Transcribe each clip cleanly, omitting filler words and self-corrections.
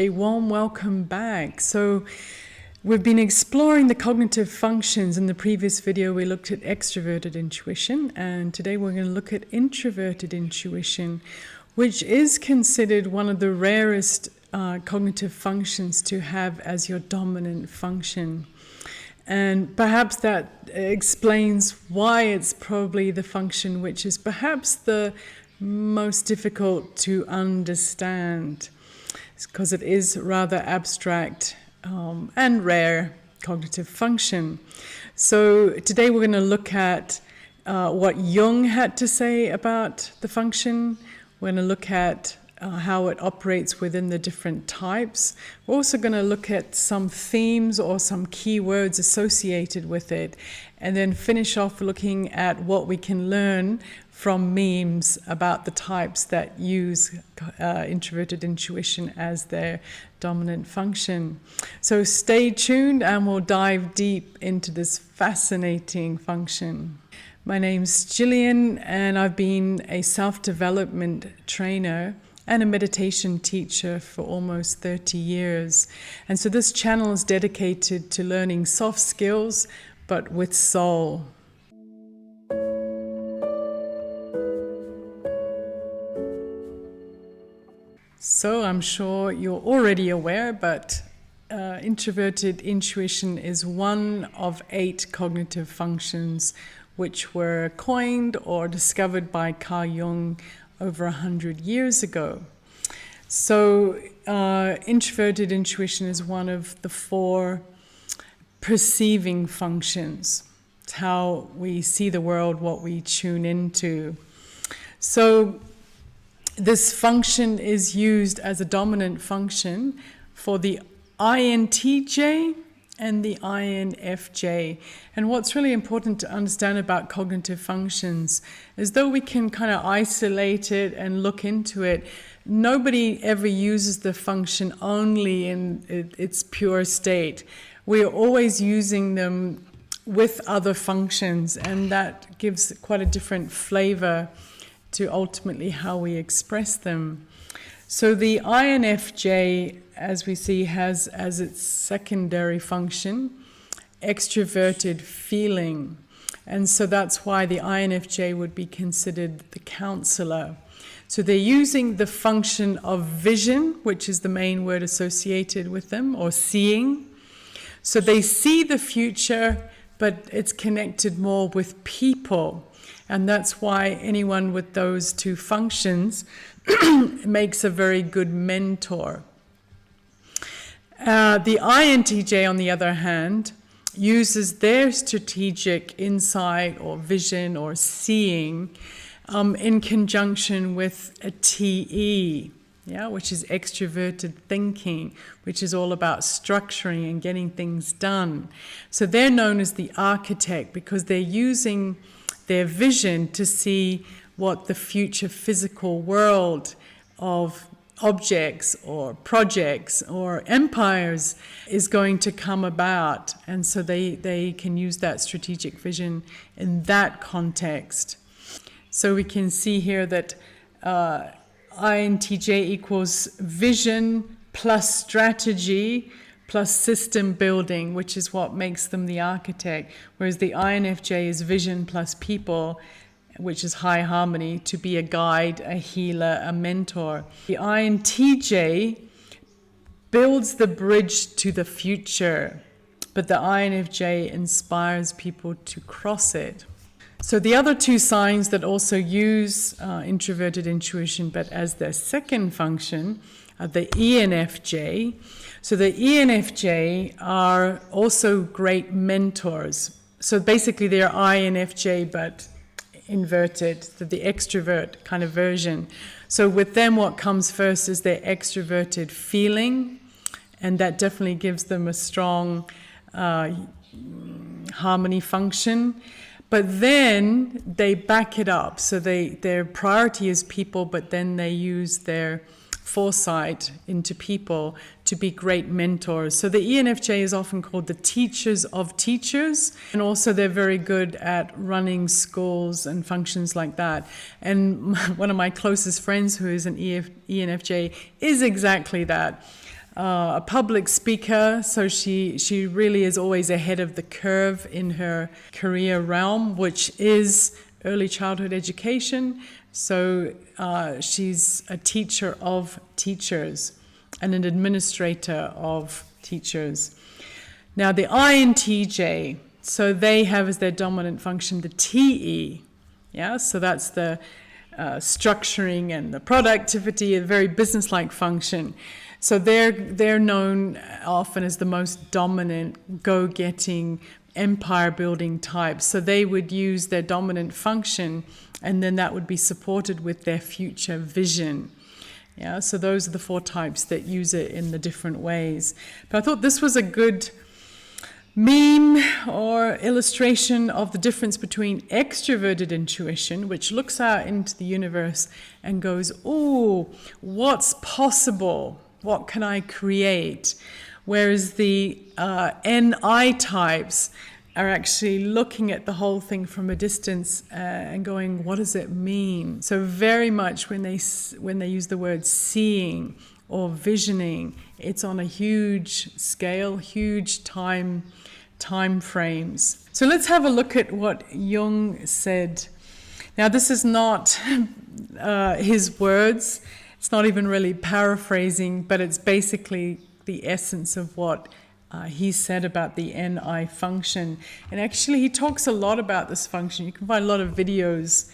A warm welcome back. So we've been exploring the cognitive functions. In the previous video we looked at extroverted intuition, and today we're going to look at introverted intuition, which is considered one of the rarest cognitive functions to have as your dominant function. And perhaps that explains why it's probably the function which is perhaps the most difficult to understand, because it is rather abstract and rare cognitive function. So today we're going to look at what Jung had to say about the function. We're going to look at how it operates within the different types. We're also going to look at some themes or some keywords associated with it, and then finish off looking at what we can learn from memes about the types that use introverted intuition as their dominant function. So stay tuned and we'll dive deep into this fascinating function. My name's Gillian, and I've been a self-development trainer and a meditation teacher for almost 30 years. And so this channel is dedicated to learning soft skills, but with soul. So I'm sure you're already aware, but introverted intuition is one of 8 cognitive functions which were coined or discovered by Carl Jung over 100 years ago. So introverted intuition is one of the 4 perceiving functions. It's how we see the world, what we tune into. So this function is used as a dominant function for the INTJ and the INFJ. And what's really important to understand about cognitive functions is, though we can kind of isolate it and look into it, nobody ever uses the function only in its pure state. We are always using them with other functions, and that gives quite a different flavor to ultimately how we express them. So the INFJ, as we see, has as its secondary function extroverted feeling. And so that's why the INFJ would be considered the counselor. So they're using the function of vision, which is the main word associated with them, or seeing. So they see the future, but it's connected more with people. And that's why anyone with those 2 functions makes a very good mentor. The INTJ, on the other hand, uses their strategic insight or vision or seeing in conjunction with a TE, which is extroverted thinking, which is all about structuring and getting things done. So they're known as the architect because they're using their vision to see what the future physical world of objects or projects or empires is going to come about. And so they can use that strategic vision in that context. So we can see here that INTJ equals vision plus strategy plus system building, which is what makes them the architect, whereas the INFJ is vision plus people, which is high harmony, to be a guide, a healer, a mentor. The INTJ builds the bridge to the future, but the INFJ inspires people to cross it. So the other 2 signs that also use introverted intuition, but as their second function, are the ENFJ. So the ENFJ are also great mentors. So basically they're INFJ, but inverted, the extrovert kind of version. So with them, what comes first is their extroverted feeling, and that definitely gives them a strong harmony function. But then they back it up. So their priority is people, but then they use their foresight into people to be great mentors. So the ENFJ is often called the teachers of teachers, and also they're very good at running schools and functions like that. And one of my closest friends who is an ENFJ is exactly that. a public speaker, so she really is always ahead of the curve in her career realm, which is early childhood education. So she's a teacher of teachers and an administrator of teachers. Now the INTJ, so they have as their dominant function the TE. Yeah, so that's the structuring and the productivity, a very business-like function. So they're known often as the most dominant, go-getting, empire-building type. So they would use their dominant function, and then that would be supported with their future vision. Yeah, so those are the 4 types that use it in the different ways. But I thought this was a good meme or illustration of the difference between extroverted intuition, which looks out into the universe and goes, "Oh, what's possible? What can I create?" Whereas the NI types are actually looking at the whole thing from a distance and going, what does it mean? So very much when they use the word seeing or visioning, it's on a huge scale, huge time frames. So let's have a look at what Jung said. Now this is not his words. It's not even really paraphrasing, but it's basically the essence of what he said about the NI function. And actually he talks a lot about this function. You can find a lot of videos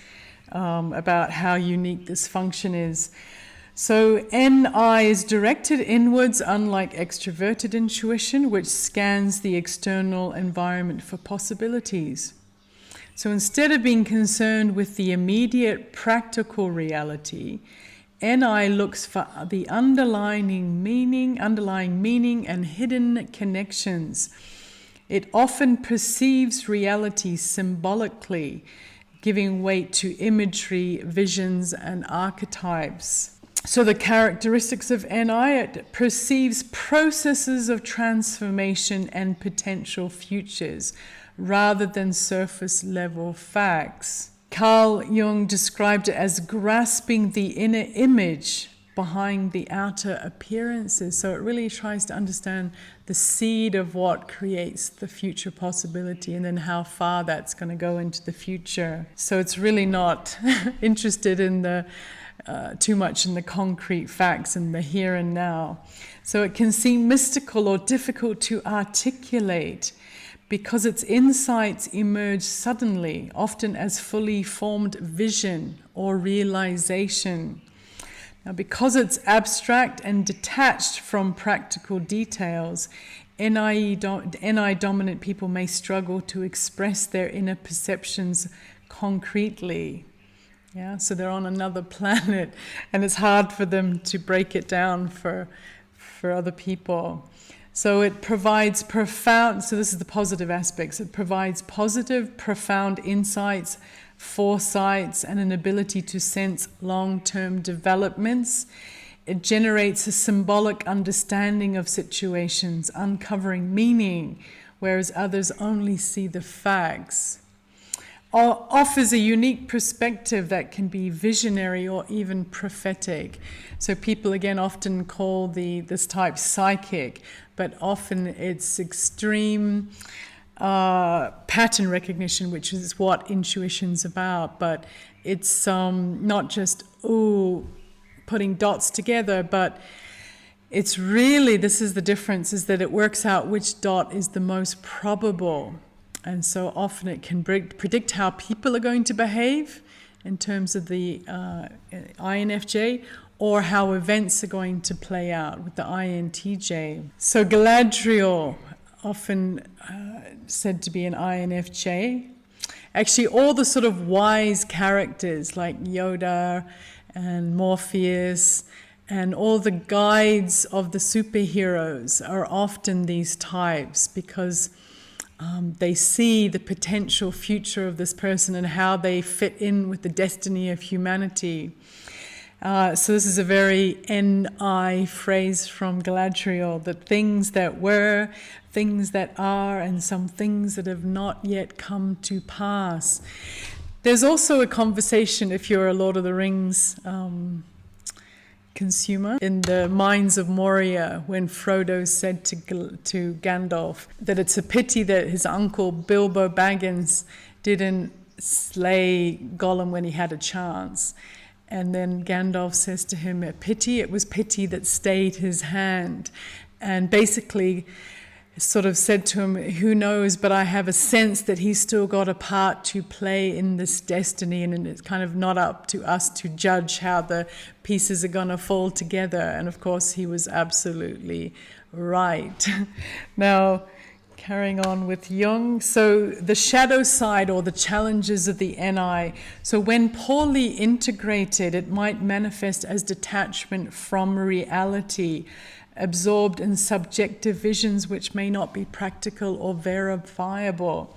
about how unique this function is. So NI is directed inwards, unlike extroverted intuition, which scans the external environment for possibilities. So instead of being concerned with the immediate practical reality, NI looks for the underlying meaning and hidden connections. It often perceives reality symbolically, giving weight to imagery, visions, and archetypes. So the characteristics of NI, it perceives processes of transformation and potential futures, rather than surface level facts. Carl Jung described it as grasping the inner image behind the outer appearances. So it really tries to understand the seed of what creates the future possibility and then how far that's going to go into the future. So it's really not interested in the too much in the concrete facts and the here and now. So it can seem mystical or difficult to articulate, because its insights emerge suddenly, often as fully formed vision or realization. Now, because it's abstract and detached from practical details, NI dominant people may struggle to express their inner perceptions concretely. Yeah, so they're on another planet, and it's hard for them to break it down for other people. So it provides profound, so this is the positive aspects, it provides positive, profound insights, foresights, and an ability to sense long-term developments. It generates a symbolic understanding of situations, uncovering meaning, whereas others only see the facts. Offers a unique perspective that can be visionary or even prophetic. So people again often call this type psychic, but often it's extreme pattern recognition, which is what intuition's about. But it's not just putting dots together, but it's really, this is the difference, is that it works out which dot is the most probable. And so often it can predict how people are going to behave in terms of the INFJ, or how events are going to play out with the INTJ. So Galadriel, often said to be an INFJ. Actually, all the sort of wise characters like Yoda and Morpheus and all the guides of the superheroes are often these types, because they see the potential future of this person and how they fit in with the destiny of humanity. So this is a very NI phrase from Galadriel, that things that were, things that are, and some things that have not yet come to pass. There's also a conversation, if you're a Lord of the Rings consumer. In the Mines of Moria, when Frodo said to Gandalf that it's a pity that his uncle Bilbo Baggins didn't slay Gollum when he had a chance. And then Gandalf says to him, it was pity that stayed his hand. And basically sort of said to him, who knows, but I have a sense that he's still got a part to play in this destiny, and it's kind of not up to us to judge how the pieces are going to fall together. And of course, he was absolutely right. Now, carrying on with Jung. So the shadow side, or the challenges of the NI. So when poorly integrated, it might manifest as detachment from reality, absorbed in subjective visions which may not be practical or verifiable.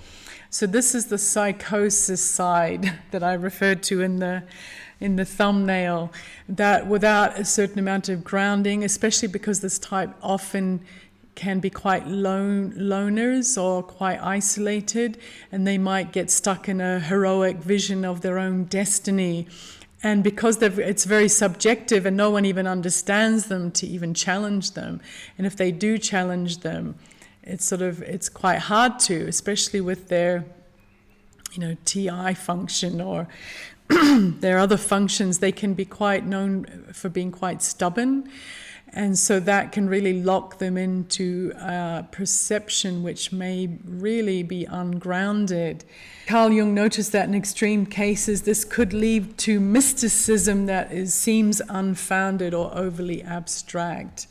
So this is the psychosis side that I referred to in the thumbnail, that without a certain amount of grounding, especially because this type often can be quite loners or quite isolated, and they might get stuck in a heroic vision of their own destiny. And because it's very subjective and no one even understands them to even challenge them. And if they do challenge them, it's quite hard to, especially with their, TI function or their other functions. They can be quite known for being quite stubborn. And so that can really lock them into perception which may really be ungrounded. Carl Jung noticed that in extreme cases, this could lead to mysticism that seems unfounded or overly abstract.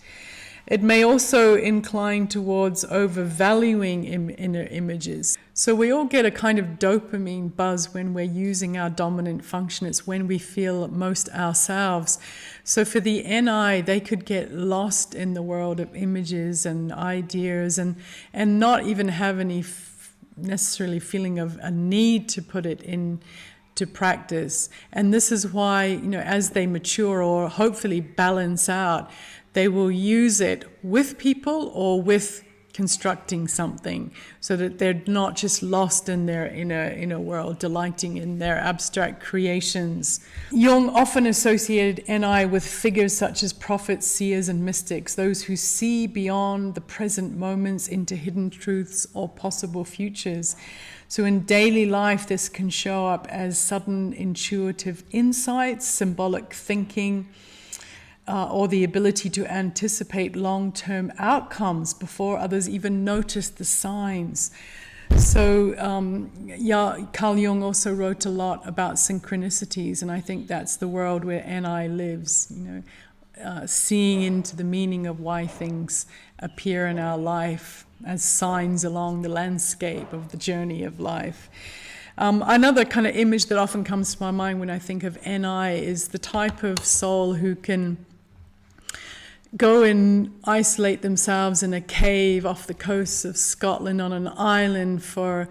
It may also incline towards overvaluing inner images. So we all get a kind of dopamine buzz when we're using our dominant function. It's when we feel most ourselves. So for the NI, they could get lost in the world of images and ideas and not even have any necessarily feeling of a need to put it into practice. And this is why, as they mature or hopefully balance out, they will use it with people or with constructing something, so that they're not just lost in their inner world, delighting in their abstract creations. Jung often associated NI with figures such as prophets, seers, and mystics, those who see beyond the present moments into hidden truths or possible futures. So in daily life, this can show up as sudden intuitive insights, symbolic thinking, or the ability to anticipate long-term outcomes before others even notice the signs. So Carl Jung also wrote a lot about synchronicities, and I think that's the world where NI lives, seeing into the meaning of why things appear in our life as signs along the landscape of the journey of life. Another kind of image that often comes to my mind when I think of NI is the type of soul who can go and isolate themselves in a cave off the coast of Scotland on an island for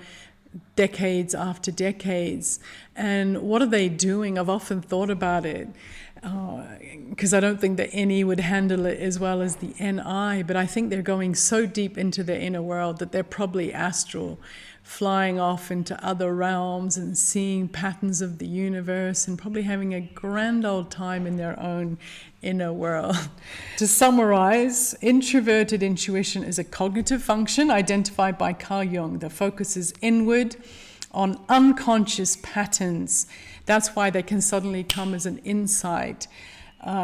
decades after decades. And what are they doing? I've often thought about it, because I don't think the NE would handle it as well as the NI, but I think they're going so deep into their inner world that they're probably astral, flying off into other realms and seeing patterns of the universe and probably having a grand old time in their own inner world. To summarize, introverted intuition is a cognitive function identified by Carl Jung that focuses inward on unconscious patterns. That's why they can suddenly come as an insight,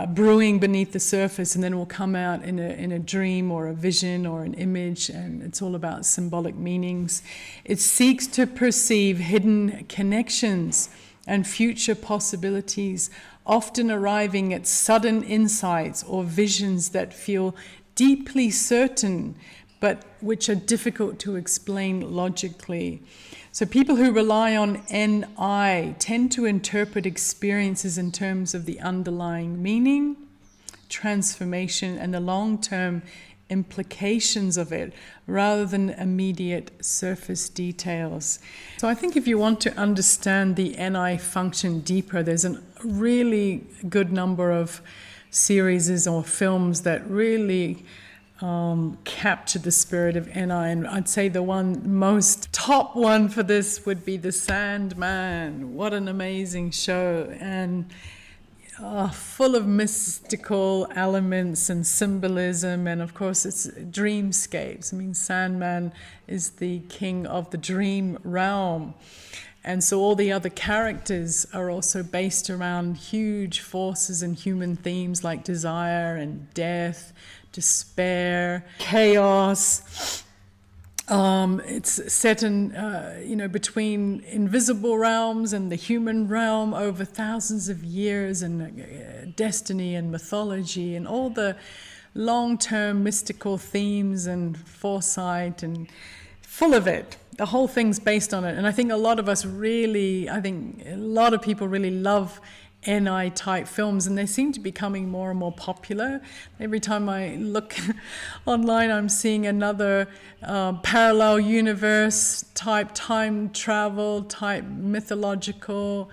brewing beneath the surface, and then will come out in a dream or a vision or an image, and it's all about symbolic meanings. It seeks to perceive hidden connections and future possibilities, often arriving at sudden insights or visions that feel deeply certain, but which are difficult to explain logically. So people who rely on NI tend to interpret experiences in terms of the underlying meaning, transformation, and the long-term implications of it, rather than immediate surface details. So I think if you want to understand the NI function deeper, there's a really good number of series or films that really capture the spirit of NI, and I'd say the top one for this would be the Sandman. What an amazing show. And full of mystical elements and symbolism, and of course it's dreamscapes. I mean, Sandman is the king of the dream realm. And so all the other characters are also based around huge forces and human themes like desire and death, despair, chaos. It's set in, between invisible realms and the human realm over thousands of years, and destiny and mythology and all the long-term mystical themes and foresight, and full of it. The whole thing's based on it. And I think a lot of people really love NI type films, and they seem to be becoming more and more popular. Every time I look online, I'm seeing another parallel universe type, time travel type, mythological,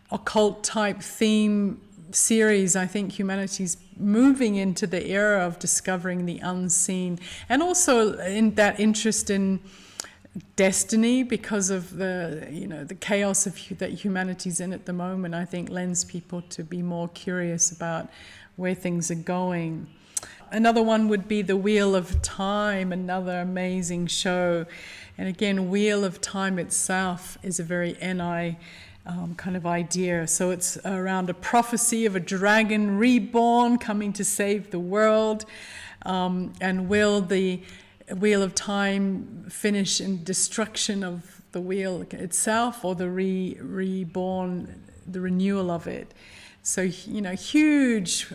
occult type theme series. I think humanity's moving into the era of discovering the unseen, and also in that interest in destiny, because of the chaos that humanity's in at the moment. I think lends people to be more curious about where things are going. Another one would be The Wheel of Time, another amazing show. And again, Wheel of Time itself is a very NI kind of idea. So it's around a prophecy of a dragon reborn coming to save the world. And will the Wheel of Time finish in destruction of the wheel itself, or the reborn, the renewal of it? So, huge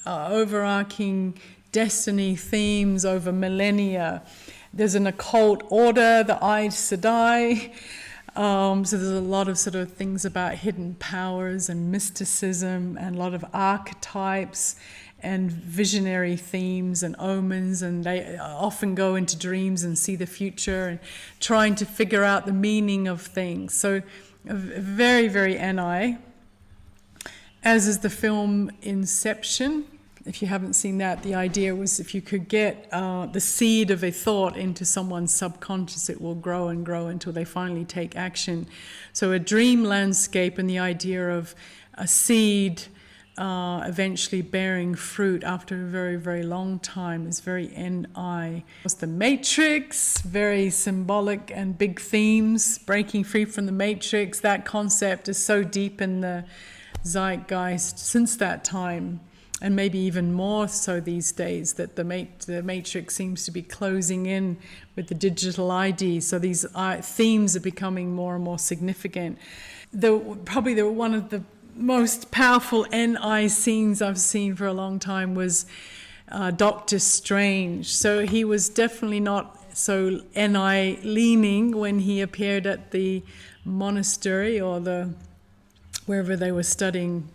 overarching destiny themes over millennia. There's an occult order, the Aes Sedai. So there's a lot of sort of things about hidden powers and mysticism, and a lot of archetypes and visionary themes and omens, and they often go into dreams and see the future and trying to figure out the meaning of things. So very, very NI, as is the film Inception. If you haven't seen that, the idea was if you could get the seed of a thought into someone's subconscious, it will grow and grow until they finally take action. So a dream landscape, and the idea of a seed eventually bearing fruit after a very, very long time is very NI. The Matrix, very symbolic and big themes, breaking free from the Matrix. That concept is so deep in the zeitgeist since that time, and maybe even more so these days, that the Matrix seems to be closing in with the digital ID. So these themes are becoming more and more significant. Probably one of the most powerful NI scenes I've seen for a long time was Doctor Strange. So he was definitely not so NI leaning when he appeared at the monastery, or wherever they were studying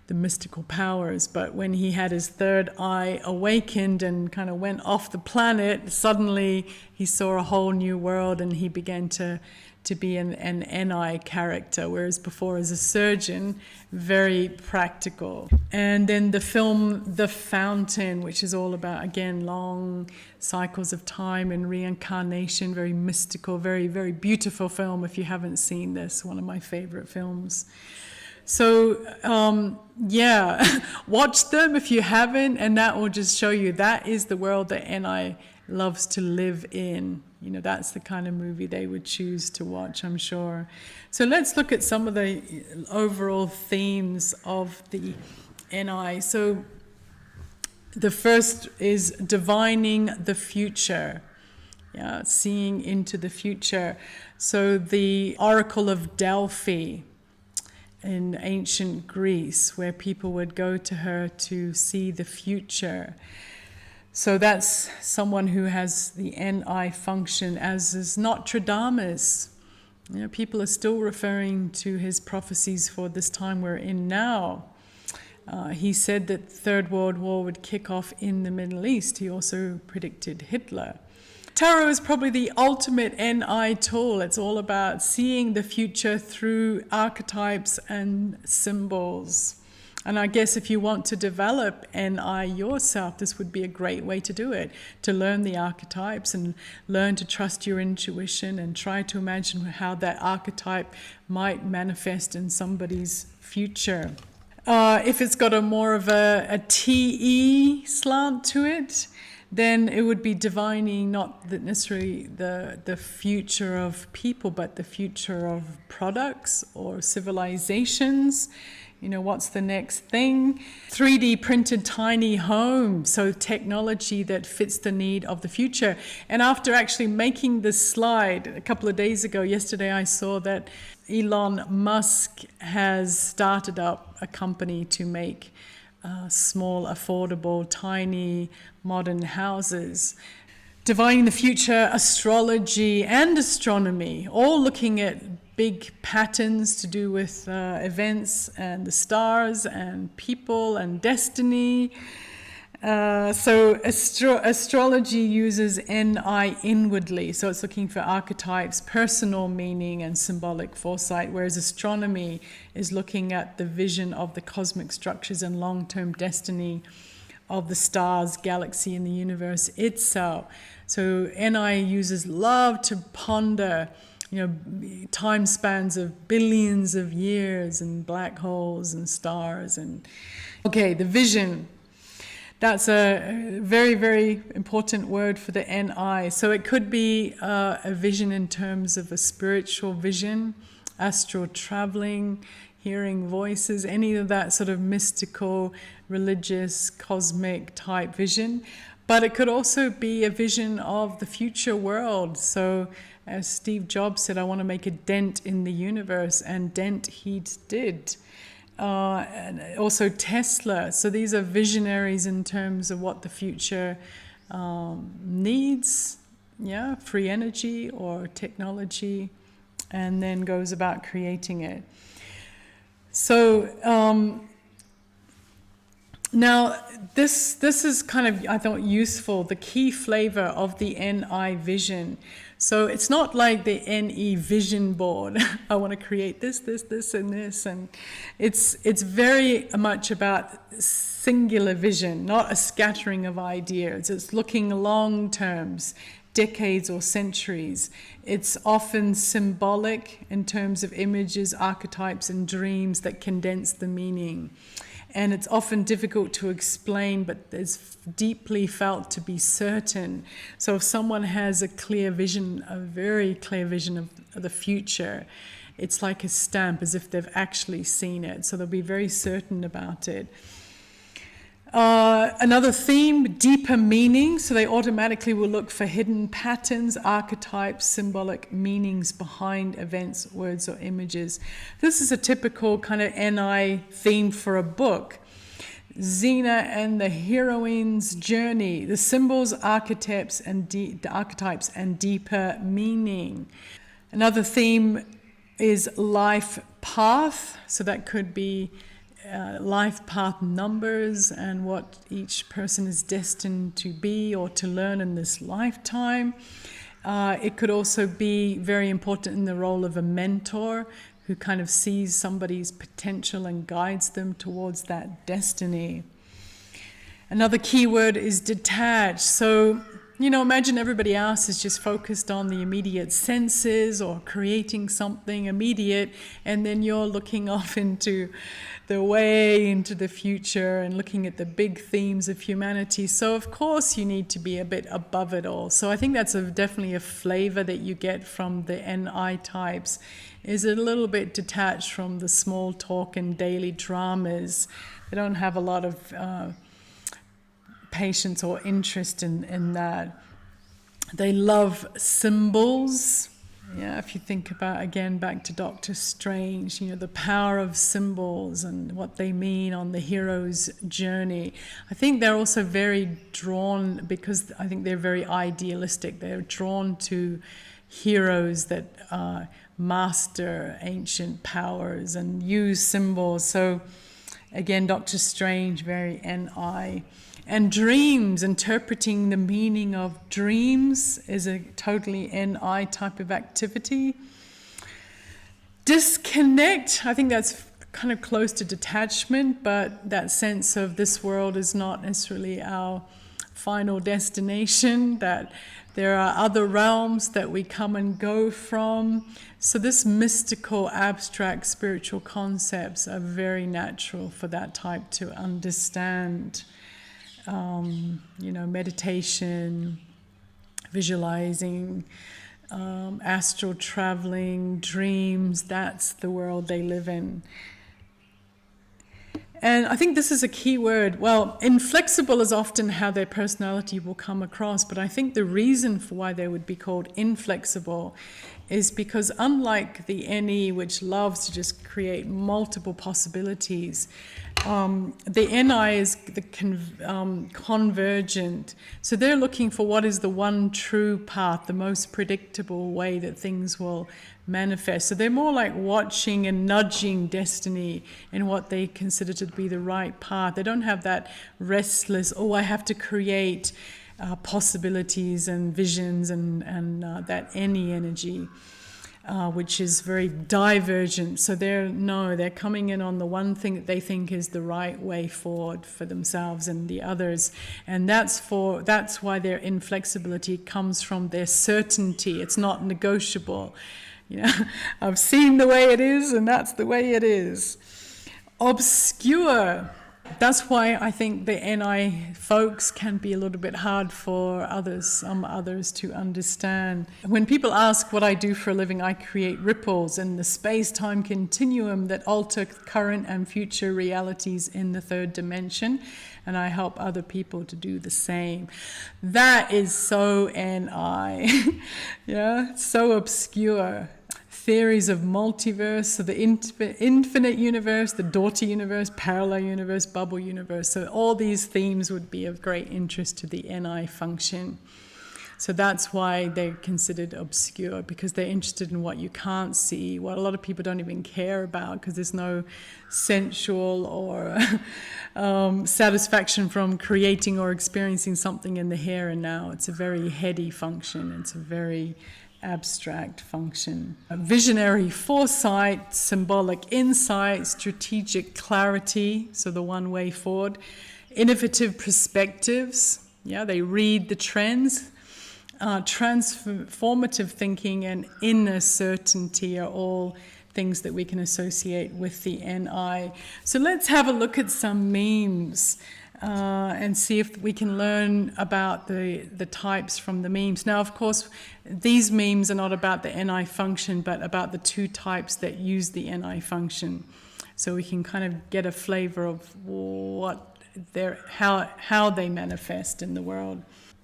the mystical powers. But when he had his third eye awakened and kind of went off the planet, suddenly he saw a whole new world, and he began to be an NI character, whereas before, as a surgeon, very practical. And then the film The Fountain, which is all about, again, long cycles of time and reincarnation, very mystical, very, very beautiful film. If you haven't seen this, one of my favorite films. So, watch them if you haven't, and that will just show you that is the world that NI loves to live in. That's the kind of movie they would choose to watch, I'm sure. So let's look at some of the overall themes of the NI. So the first is divining the future. Seeing into the future. So the Oracle of Delphi in ancient Greece, where people would go to her to see the future. So that's someone who has the NI function, as is Nostradamus. People are still referring to his prophecies for this time we're in now. He said that the Third World War would kick off in the Middle East. He also predicted Hitler. Tarot is probably the ultimate NI tool. It's all about seeing the future through archetypes and symbols. And I guess if you want to develop NI yourself, this would be a great way to do it, to learn the archetypes and learn to trust your intuition and try to imagine how that archetype might manifest in somebody's future. If it's got a more of a TE slant to it, then it would be divining not necessarily the future of people, but the future of products or civilizations. You know, what's the next thing? 3D printed tiny home, so technology that fits the need of the future. And after actually making this slide a couple of days ago, yesterday I saw that Elon Musk has started up a company to make small, affordable, tiny, modern houses. Divining the future, astrology and astronomy, all looking at big patterns to do with events and the stars and people and destiny. So astrology uses NI inwardly, so it's looking for archetypes, personal meaning and symbolic foresight, whereas astronomy is looking at the vision of the cosmic structures and long-term destiny of the stars, galaxy, and the universe itself. So NI users love to ponder, you know, time spans of billions of years and black holes and stars. And okay, the vision. That's a very, very important word for the NI. So it could be a vision in terms of a spiritual vision, astral traveling, hearing voices, any of that sort of mystical, religious, cosmic type vision. But it could also be a vision of the future world. So as Steve Jobs said, I want to make a dent in the universe, and dent he did. And also Tesla. So these are visionaries in terms of what the future needs, free energy or technology, and then goes about creating it. So now this is kind of, I thought, useful, the key flavor of the NI vision. So it's not like the NE vision board. I want to create this, and this. And it's very much about singular vision, not a scattering of ideas. It's looking long terms, decades or centuries. It's often symbolic in terms of images, archetypes, and dreams that condense the meaning. And it's often difficult to explain, but it's deeply felt to be certain. So if someone has a clear vision, a very clear vision of the future, it's like a stamp, as if they've actually seen it. So they'll be very certain about it. Another theme, deeper meaning. So they automatically will look for hidden patterns, archetypes, symbolic meanings behind events, words, or images. This is a typical kind of NI theme for a book. Xena and the heroine's journey, the symbols, archetypes, and deeper meaning. Another theme is life path. So that could be life path numbers and what each person is destined to be or to learn in this lifetime. It could also be very important in the role of a mentor who kind of sees somebody's potential and guides them towards that destiny. Another key word is detached. So, you know, imagine everybody else is just focused on the immediate senses or creating something immediate, and then you're looking off into the way into the future and looking at the big themes of humanity. So of course you need to be a bit above it all. So I think that's definitely a flavor that you get from the NI types, is a little bit detached from the small talk and daily dramas. They don't have a lot of patience or interest in that. They love symbols. Yeah, if you think about, again, back to Doctor Strange, you know, the power of symbols and what they mean on the hero's journey. I think they're also very drawn, because I think they're very idealistic. They're drawn to heroes that master ancient powers and use symbols. So again, Doctor Strange, very NI. And dreams, interpreting the meaning of dreams, is a totally NI type of activity. Disconnect, I think that's kind of close to detachment, but that sense of this world is not necessarily our final destination, that There are other realms that we come and go from. So this mystical, abstract, spiritual concepts are very natural for that type to understand. Meditation, visualizing, astral traveling, dreams, that's the world they live in. And I think this is a key word. Well, inflexible is often how their personality will come across, but I think the reason for why they would be called inflexible is because unlike the NE, which loves to just create multiple possibilities, the NI is the convergent. So they're looking for what is the one true path, the most predictable way that things will manifest. So they're more like watching and nudging destiny in what they consider to be the right path. They don't have that restless, I have to create possibilities and visions and that any energy. Which is very divergent. So they're coming in on the one thing that they think is the right way forward for themselves and the others. And that's why their inflexibility comes from their certainty. It's not negotiable. I've seen the way it is, and that's the way it is. Obscure. That's why I think the NI folks can be a little bit hard for some others to understand. When people ask what I do for a living, I create ripples in the space-time continuum that alter current and future realities in the third dimension, and I help other people to do the same. That is so NI. Yeah, so obscure. Theories of multiverse, so the infinite universe, the daughter universe, parallel universe, bubble universe. So all these themes would be of great interest to the NI function. So that's why they're considered obscure, because they're interested in what you can't see, what a lot of people don't even care about, because there's no sensual or satisfaction from creating or experiencing something in the here and now. It's a very heady function. It's a very abstract function. Visionary foresight, symbolic insight, strategic clarity, so the one way forward. Innovative perspectives, they read the trends. Transformative thinking and inner certainty are all things that we can associate with the NI. So let's have a look at some memes. And see if we can learn about the types from the memes. Now, of course, these memes are not about the NI function, but about the two types that use the NI function. So we can kind of get a flavor of how they manifest in the world.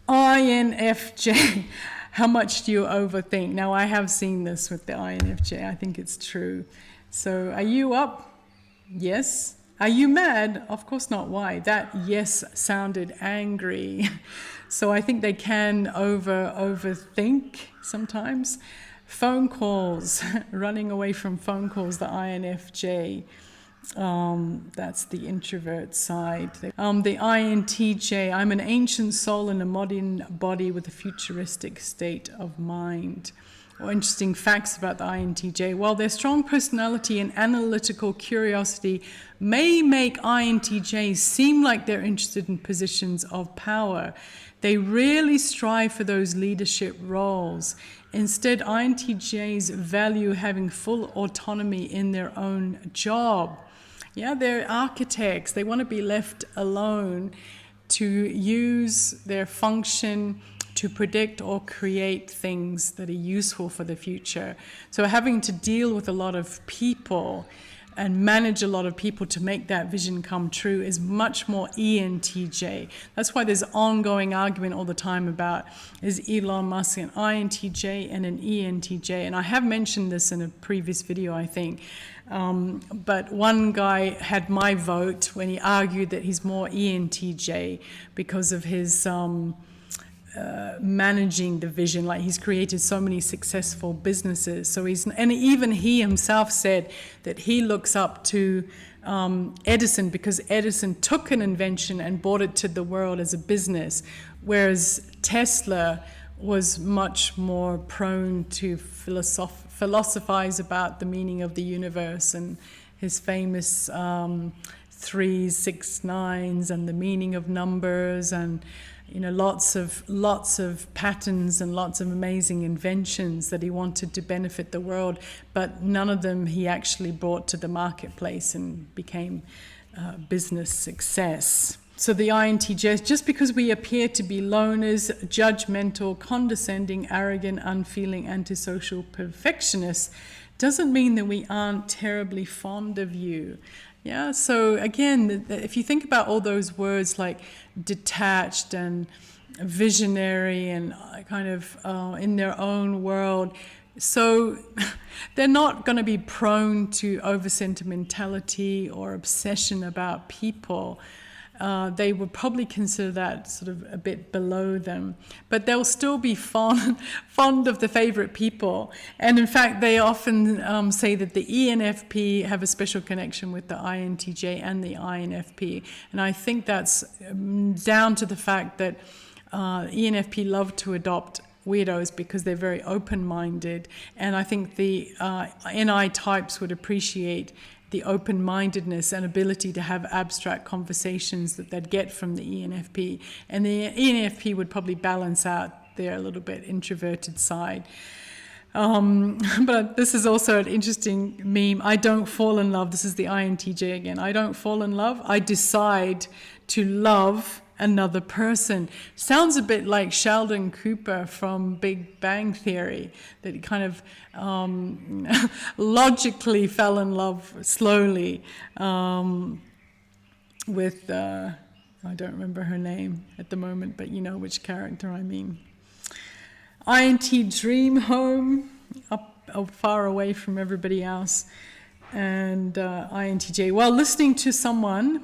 INFJ, how much do you overthink? Now, I have seen this with the INFJ. I think it's true. So are you up? Yes. Are you mad? Of course not. Why? That yes sounded angry. So I think they can overthink sometimes. Phone calls, running away from phone calls, the INFJ. That's the introvert side. The INTJ, I'm an ancient soul in a modern body with a futuristic state of mind. Or interesting facts about the INTJ. Well, their strong personality and analytical curiosity may make INTJs seem like they're interested in positions of power. They rarely strive for those leadership roles. Instead, INTJs value having full autonomy in their own job. They're architects. They want to be left alone to use their function to predict or create things that are useful for the future. So having to deal with a lot of people and manage a lot of people to make that vision come true is much more ENTJ. That's why there's ongoing argument all the time about, is Elon Musk an INTJ and an ENTJ? And I have mentioned this in a previous video, I think. But one guy had my vote when he argued that he's more ENTJ because of his managing the vision. Like, he's created so many successful businesses. So and even he himself said that he looks up to Edison, because Edison took an invention and brought it to the world as a business, whereas Tesla was much more prone to philosophize about the meaning of the universe and his famous 3, 6, 9s and the meaning of numbers and lots of patterns and lots of amazing inventions that he wanted to benefit the world, but none of them he actually brought to the marketplace and became business success. So the INTJs, just because we appear to be loners, judgmental, condescending, arrogant, unfeeling, antisocial perfectionists, doesn't mean that we aren't terribly fond of you. Yeah, so again, if you think about all those words like detached and visionary and kind of in their own world, so they're not going to be prone to over-sentimentality or obsession about people. They would probably consider that sort of a bit below them, but they'll still be fond of the favorite people. And in fact, they often say that the ENFP have a special connection with the INTJ and the INFP. And I think that's down to the fact that ENFP love to adopt weirdos because they're very open-minded. And I think the NI types would appreciate the open-mindedness and ability to have abstract conversations that they'd get from the ENFP. And the ENFP would probably balance out their a little bit introverted side. But this is also an interesting meme. I don't fall in love. This is the INTJ again. I don't fall in love. I decide to love another person. Sounds a bit like Sheldon Cooper from Big Bang Theory, that he kind of logically fell in love slowly with, I don't remember her name at the moment, but you know which character I mean. INT dream home, up far away from everybody else. And INTJ, while listening to someone,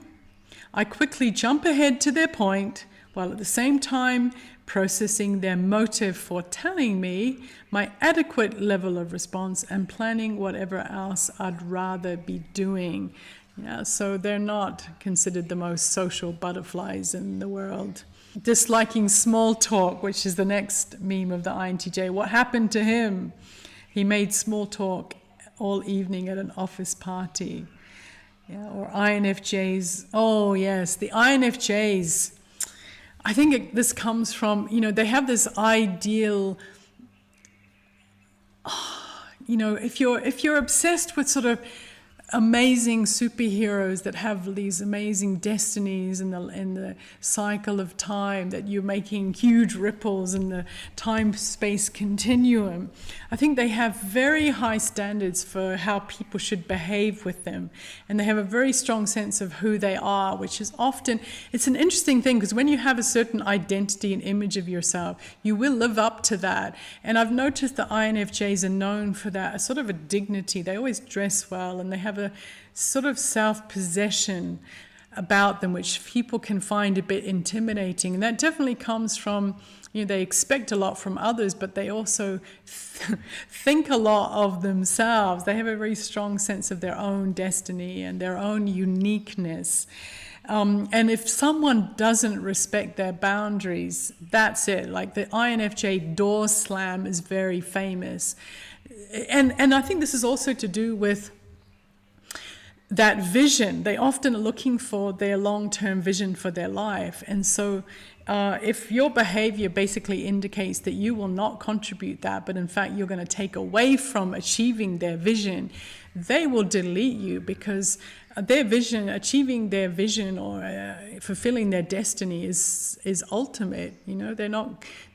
I quickly jump ahead to their point while at the same time processing their motive for telling me my adequate level of response and planning whatever else I'd rather be doing. Yeah, so they're not considered the most social butterflies in the world. Disliking small talk, which is the next meme of the INTJ. What happened to him? He made small talk all evening at an office party. Yeah, or INFJs. Oh yes, the INFJs. I think this comes from, they have this ideal, if you're obsessed with sort of amazing superheroes that have these amazing destinies in the cycle of time, that you're making huge ripples in the time-space continuum. I think they have very high standards for how people should behave with them, and they have a very strong sense of who they are, which is often, it's an interesting thing, because when you have a certain identity and image of yourself, you will live up to that. And I've noticed the INFJs are known for that, a sort of a dignity. They always dress well, and they have a sort of self-possession about them, which people can find a bit intimidating. And that definitely comes from, they expect a lot from others, but they also think a lot of themselves. They have a very strong sense of their own destiny and their own uniqueness. And if someone doesn't respect their boundaries, that's it. Like the INFJ door slam is very famous. And I think this is also to do with that vision. They often are looking for their long-term vision for their life. And so if your behavior basically indicates that you will not contribute that, but in fact you're going to take away from achieving their vision, they will delete you, because their vision, achieving their vision or fulfilling their destiny is ultimate.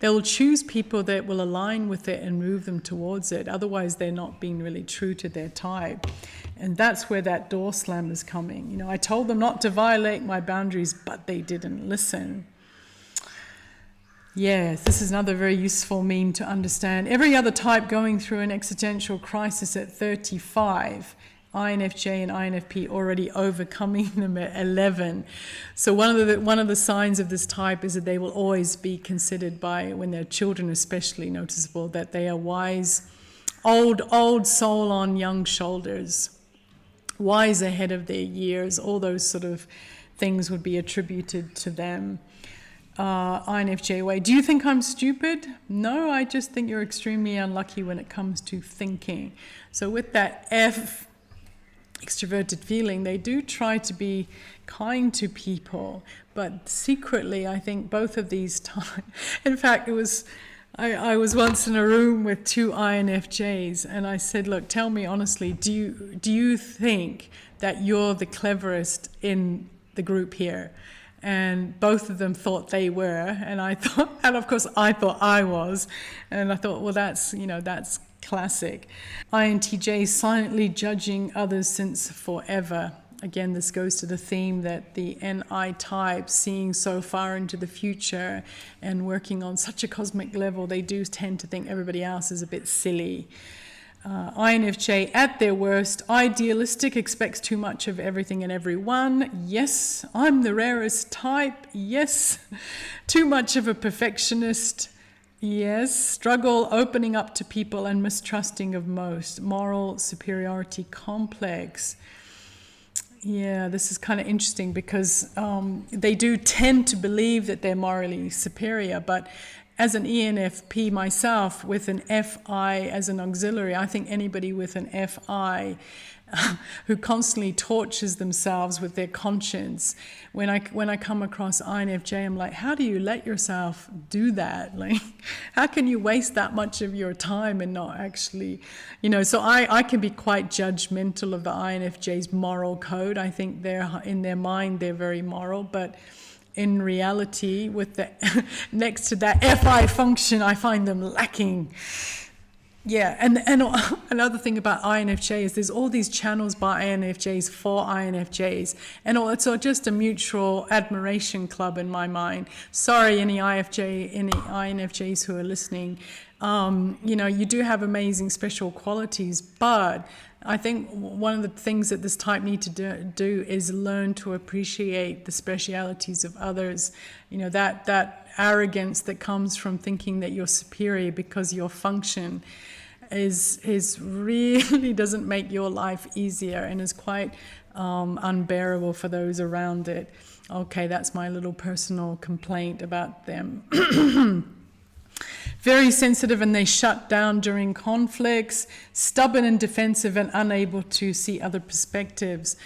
They'll choose people that will align with it and move them towards it. Otherwise, they're not being really true to their type. And that's where that door slam is coming. I told them not to violate my boundaries, but they didn't listen. Yes, this is another very useful meme to understand. Every other type going through an existential crisis at 35, INFJ and INFP already overcoming them at 11. So one of the signs of this type is that they will always be considered by, when they're children especially, noticeable, that they are wise, old soul on young shoulders, wise ahead of their years. All those sort of things would be attributed to them. INFJ way. Do you think I'm stupid? No, I just think you're extremely unlucky when it comes to thinking. So with that F, extroverted feeling, they do try to be kind to people, but secretly I think both of these times, in fact I was once in a room with two INFJs and I said, look, tell me honestly, do you think that you're the cleverest in the group here? And both of them thought they were, and of course I thought I was, and I thought, well, that's classic. INTJ silently judging others since forever. Again, this goes to the theme that the NI types, seeing so far into the future and working on such a cosmic level, they do tend to think everybody else is a bit silly. INFJ at their worst, idealistic, expects too much of everything and everyone. Yes, I'm the rarest type. Yes, too much of a perfectionist. Yes, struggle opening up to people and mistrusting of most. Moral superiority complex. Yeah, this is kind of interesting because they do tend to believe that they're morally superior, but as an ENFP myself, with an FI as an auxiliary, I think anybody with an FI who constantly tortures themselves with their conscience, when I come across INFJ, I'm like, how do you let yourself do that? Like, how can you waste that much of your time and not actually, so I can be quite judgmental of the INFJ's moral code. I think in their mind, they're very moral, but in reality, with the next to that FI function, I find them lacking. Yeah, and another thing about INFJ is there's all these channels by INFJs for INFJs, and it's just a mutual admiration club in my mind. Sorry, any INFJs who are listening, you do have amazing special qualities, but I think one of the things that this type need to do is learn to appreciate the specialities of others. That arrogance that comes from thinking that you're superior because your function is really doesn't make your life easier and is quite unbearable for those around it. Okay, that's my little personal complaint about them. Very sensitive and they shut down during conflicts, stubborn and defensive and unable to see other perspectives.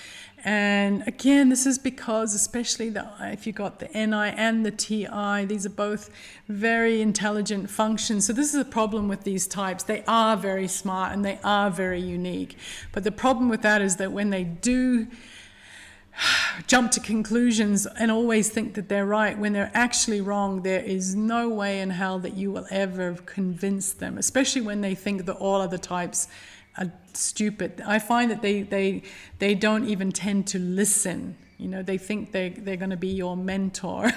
And again, this is because, especially if you got the NI and the TI, these are both very intelligent functions. So this is a problem with these types. They are very smart and they are very unique. But the problem with that is that when they do jump to conclusions and always think that they're right, when they're actually wrong, there is no way in hell that you will ever convince them, especially when they think that all other types are stupid. I find that they don't even tend to listen. They think they're going to be your mentor.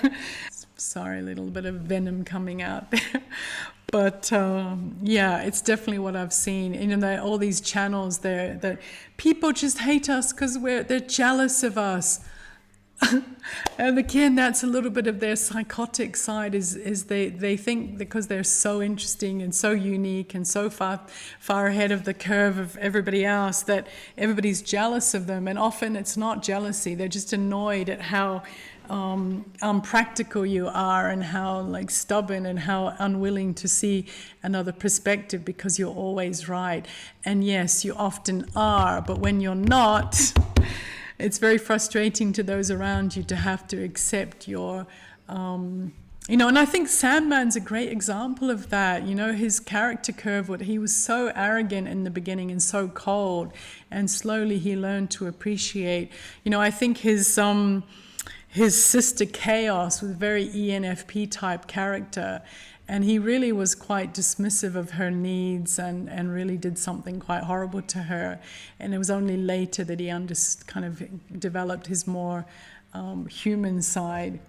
Sorry, a little bit of venom coming out there. But yeah, it's definitely what I've seen. All these channels there that people just hate us because they're jealous of us. And again, that's a little bit of their psychotic side is they think because they're so interesting and so unique and so far ahead of the curve of everybody else that everybody's jealous of them. And often it's not jealousy. They're just annoyed at how unpractical you are and how stubborn and how unwilling to see another perspective because you're always right. And yes, you often are, but when you're not, it's very frustrating to those around you to have to accept your, and I think Sandman's a great example of that. His character curve, he was so arrogant in the beginning and so cold, and slowly he learned to appreciate. I think his sister Chaos was a very ENFP type character, and he really was quite dismissive of her needs and really did something quite horrible to her. And it was only later that he kind of developed his more human side.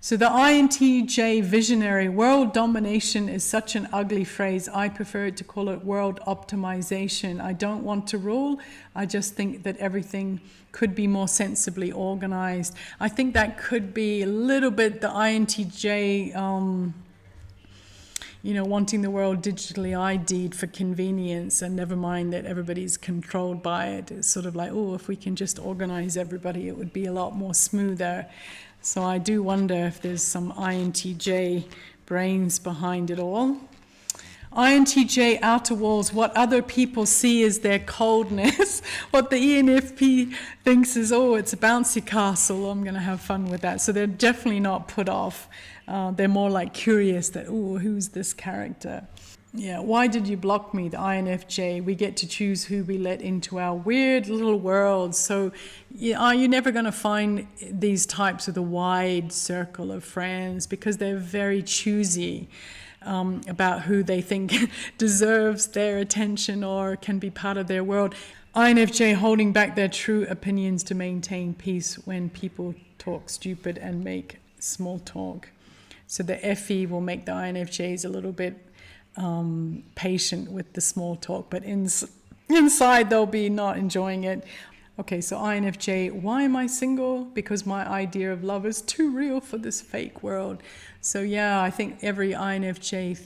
So the INTJ visionary, world domination is such an ugly phrase. I prefer to call it world optimization. I don't want to rule. I just think that everything could be more sensibly organized. I think that could be a little bit the INTJ, wanting the world digitally ID'd for convenience, and never mind that everybody's controlled by it. It's sort of like, if we can just organize everybody, it would be a lot more smoother. So I do wonder if there's some INTJ brains behind it all. INTJ outer walls, what other people see is their coldness. What the ENFP thinks is, oh, it's a bouncy castle, I'm going to have fun with that. So they're definitely not put off. They're more like curious that, oh, who's this character? Yeah, why did you block me, the INFJ? We get to choose who we let into our weird little world. So you're never going to find these types with a wide circle of friends because they're very choosy about who they think deserves their attention or can be part of their world. INFJ holding back their true opinions to maintain peace when people talk stupid and make small talk. So the FE will make the INFJs a little bit patient with the small talk, but inside they'll be not enjoying it. Okay, so INFJ, why am I single? Because my idea of love is too real for this fake world. So yeah, I think every INFJ,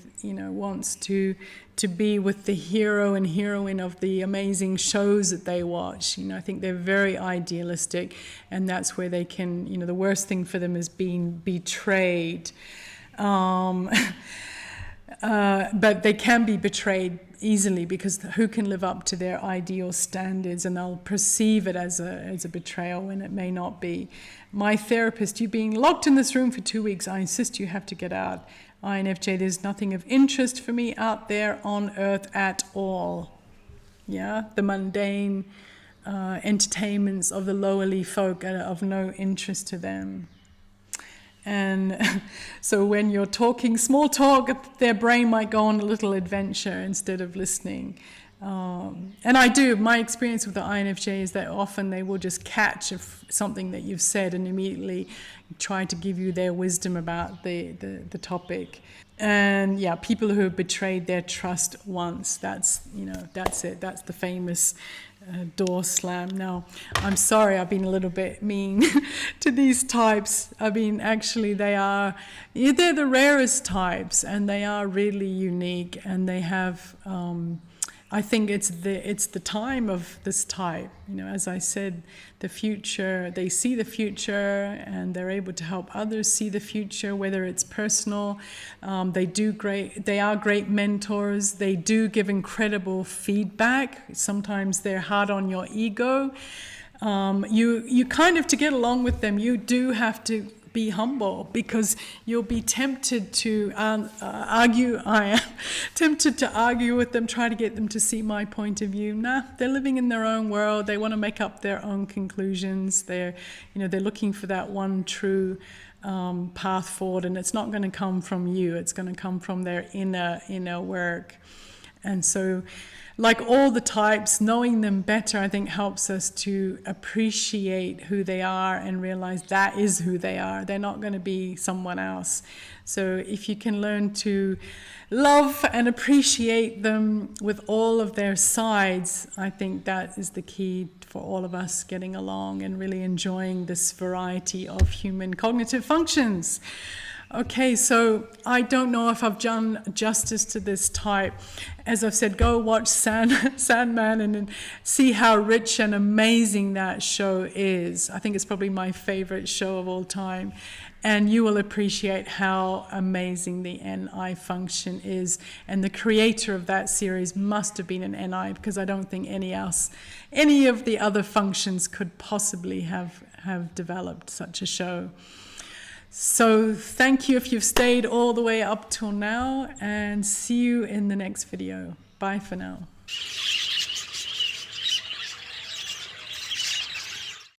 wants to be with the hero and heroine of the amazing shows that they watch. I think they're very idealistic, and that's where they can, the worst thing for them is being betrayed. But they can be betrayed easily because who can live up to their ideal standards, and they'll perceive it as a betrayal when it may not be. My therapist, you being locked in this room for 2 weeks, I insist you have to get out. INFJ, there's nothing of interest for me out there on earth at all. Yeah, the mundane entertainments of the lowly folk are of no interest to them. And so when you're talking small talk, their brain might go on a little adventure instead of listening. And my experience with the INFJ is that often they will just catch something that you've said and immediately try to give you their wisdom about the topic. And yeah, people who have betrayed their trust once, that's it. That's the famous door slam. Now, I'm sorry, I've been a little bit mean to these types. I mean, actually, they're the rarest types, and they are really unique, and they have. I think it's the time of this type. As I said, the future. They see the future, and they're able to help others see the future, whether it's personal. They are great mentors. They do give incredible feedback. Sometimes they're hard on your ego. You kind of, to get along with them, you do have to be humble, because you'll be tempted to argue. I am tempted to argue with them, try to get them to see my point of view. Nah, they're living in their own world. They want to make up their own conclusions. They're looking for that one true path forward, and it's not going to come from you. It's going to come from their inner work. And so, like all the types, knowing them better, I think, helps us to appreciate who they are and realize that is who they are. They're not going to be someone else. So if you can learn to love and appreciate them with all of their sides, I think that is the key for all of us getting along and really enjoying this variety of human cognitive functions. Okay, so I don't know if I've done justice to this type. As I've said, go watch Sandman and see how rich and amazing that show is. I think it's probably my favorite show of all time. And you will appreciate how amazing the NI function is. And the creator of that series must have been an NI, because I don't think any of the other functions could possibly have developed such a show. So thank you if you've stayed all the way up till now, and see you in the next video. Bye for now.